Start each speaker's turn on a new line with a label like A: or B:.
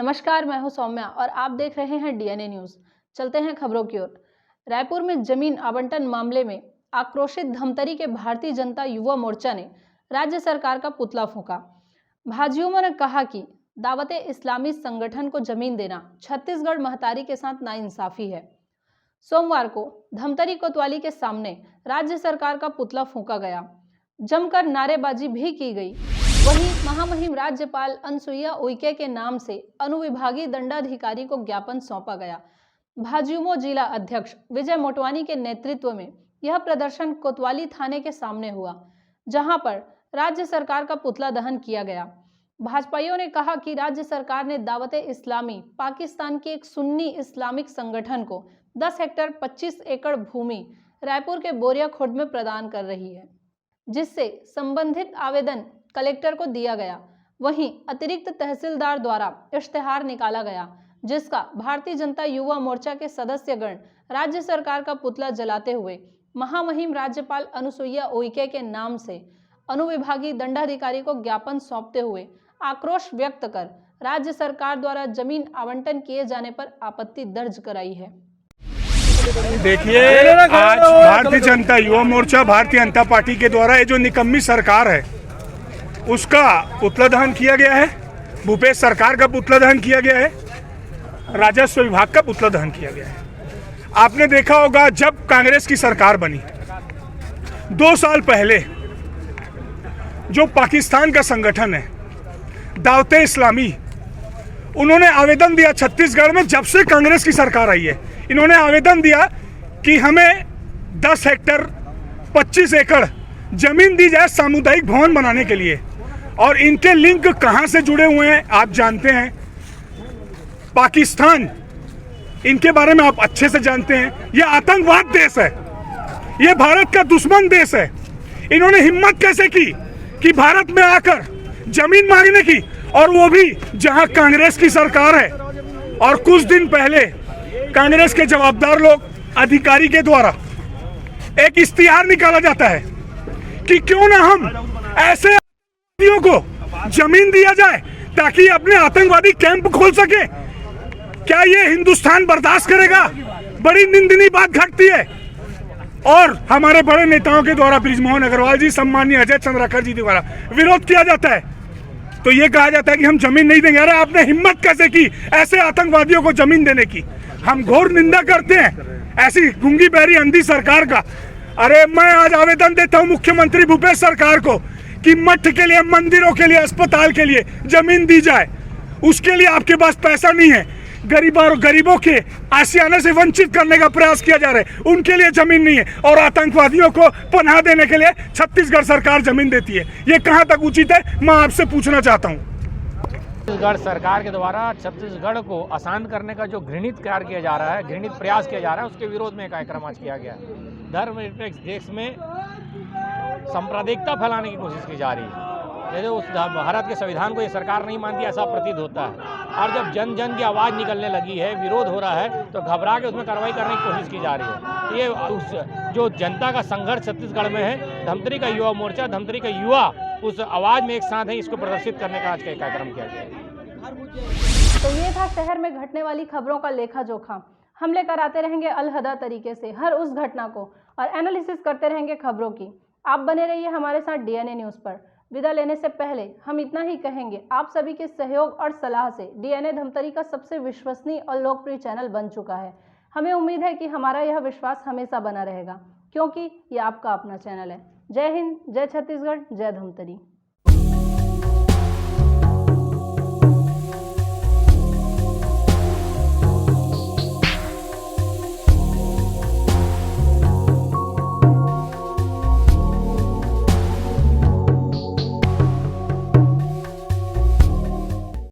A: नमस्कार, मैं हूं सौम्या और आप देख रहे हैं डीएनए न्यूज। चलते हैं खबरों की ओर। रायपुर में जमीन आवंटन मामले में आक्रोशित धमतरी के भारतीय जनता युवा मोर्चा ने राज्य सरकार का पुतला फूंका। भाजयुमों ने कहा कि दावते इस्लामी संगठन को जमीन देना छत्तीसगढ़ महतारी के साथ नाइंसाफी है। सोमवार को धमतरी कोतवाली के सामने राज्य सरकार का पुतला फूंका गया, जमकर नारेबाजी भी की गई। वहीं महामहिम राज्यपाल अनसुईया उइके के नाम से अनुविभागीय दंडाधिकारी को ज्ञापन सौंपा गया। भाजयुमो जिला अध्यक्ष विजय मोटवानी के नेतृत्व में यह प्रदर्शन कोतवाली थाने के सामने हुआ, जहां पर राज्य सरकार का पुतला दहन किया गया। भाजपाइयों ने कहा कि राज्य सरकार ने दावते इस्लामी पाकिस्तान के एक सुन्नी इस्लामिक संगठन को 10 हेक्टेयर 25 एकड़ भूमि रायपुर के बोरिया खुर्द में प्रदान कर रही है, जिससे संबंधित आवेदन कलेक्टर को दिया गया। वहीं अतिरिक्त तहसीलदार द्वारा इश्तेहार निकाला गया, जिसका भारतीय जनता युवा मोर्चा के सदस्यगण राज्य सरकार का पुतला जलाते हुए महामहिम राज्यपाल अनुसुईया उइके के नाम से अनुविभागीय दंडाधिकारी को ज्ञापन सौंपते हुए आक्रोश व्यक्त कर राज्य सरकार द्वारा जमीन आवंटन किए जाने पर आपत्ति दर्ज कराई है।
B: देखिए, आज भारतीय जनता युवा मोर्चा भारतीय जनता पार्टी के द्वारा ये जो निकम्मी सरकार है उसका पुतला दहन किया गया है। भूपेश सरकार का पुतला दहन किया गया है। राजस्व विभाग का पुतला दहन किया गया है। आपने देखा होगा, जब कांग्रेस की सरकार बनी 2 साल पहले जो पाकिस्तान का संगठन है दावते इस्लामी, उन्होंने आवेदन दिया छत्तीसगढ़ में। जब से कांग्रेस की सरकार आई है, इन्होंने आवेदन दिया कि हमें 10 हेक्टेयर 25 एकड़ जमीन दी जाए सामुदायिक भवन बनाने के लिए। और इनके लिंक कहां से जुड़े हुए हैं आप जानते हैं। पाकिस्तान, इनके बारे में आप अच्छे से जानते हैं। यह आतंकवाद देश है, यह भारत का दुश्मन देश है। इन्होंने हिम्मत कैसे की कि भारत में आकर जमीन मांगने की, और वो भी जहां कांग्रेस की सरकार है। और कुछ दिन पहले कांग्रेस के जवाबदार लोग अधिकारी के द्वारा एक इश्तिहार निकाला जाता है कि क्यों ना हम ऐसे को जमीन दिया जाए ताकि अपने आतंकवादी कैंप खोल सके। क्या ये हिंदुस्तान बर्दाश्त करेगा? बड़ी निंदनीय बात घटती है। और हमारे बड़े नेताओं के द्वारा, बृजमोहन अग्रवाल जी, सम्मानीय अजय चंद्राकर जी द्वारा विरोध किया जाता है। तो ये कहा जाता है कि हम जमीन नहीं देंगे। अरे आपने हिम्मत कैसे की ऐसे आतंकवादियों को जमीन देने की? हम घोर निंदा करते हैं ऐसी गूंगी बहरी अंधी सरकार का। अरे मैं आज आवेदन देता हूं मुख्यमंत्री भूपेश सरकार को कि मठ के लिए, मंदिरों के लिए, अस्पताल के लिए जमीन दी जाए। उसके लिए आपके पास पैसा नहीं है। गरीबों के आशियाने से वंचित करने का प्रयास किया जा रहा है, उनके लिए जमीन नहीं है। और आतंकवादियों को पनाह देने के लिए छत्तीसगढ़ सरकार जमीन देती है। ये कहां तक उचित है, मैं आपसे पूछना चाहता हूं।
C: छत्तीसगढ़ सरकार के द्वारा छत्तीसगढ़ को अशांत करने का जो घृणित कार्य किया जा रहा है, घृणित प्रयास किया जा रहा है, उसके विरोध में कार्यक्रम आज किया गया। धर्मनिरपेक्ष देश में सांप्रदायिकता फैलाने की कोशिश की जा रही है। जैसे उस भारत के संविधान को ये सरकार नहीं मानती, ऐसा प्रतीत होता है। और जब जन जन की आवाज़ निकलने लगी है, विरोध हो रहा है, तो घबरा के उसमें कार्रवाई करने की कोशिश की जा रही है। तो ये जो जनता का संघर्ष छत्तीसगढ़ में है, धमतरी का युवा मोर्चा, धमतरी का युवा उस आवाज़ में एक साथ है, इसको प्रदर्शित करने का आज का कार्यक्रम किया गया।
A: तो ये था शहर में घटने वाली खबरों का लेखा जोखा। हम लेकर आते रहेंगे अलहदा तरीके से हर उस घटना को और एनालिसिस करते रहेंगे खबरों की। आप बने रहिए हमारे साथ डीएनए न्यूज़ पर। विदा लेने से पहले हम इतना ही कहेंगे, आप सभी के सहयोग और सलाह से डीएनए धमतरी का सबसे विश्वसनीय और लोकप्रिय चैनल बन चुका है। हमें उम्मीद है कि हमारा यह विश्वास हमेशा बना रहेगा, क्योंकि ये आपका अपना चैनल है। जय हिंद, जय छत्तीसगढ़, जय धमतरी।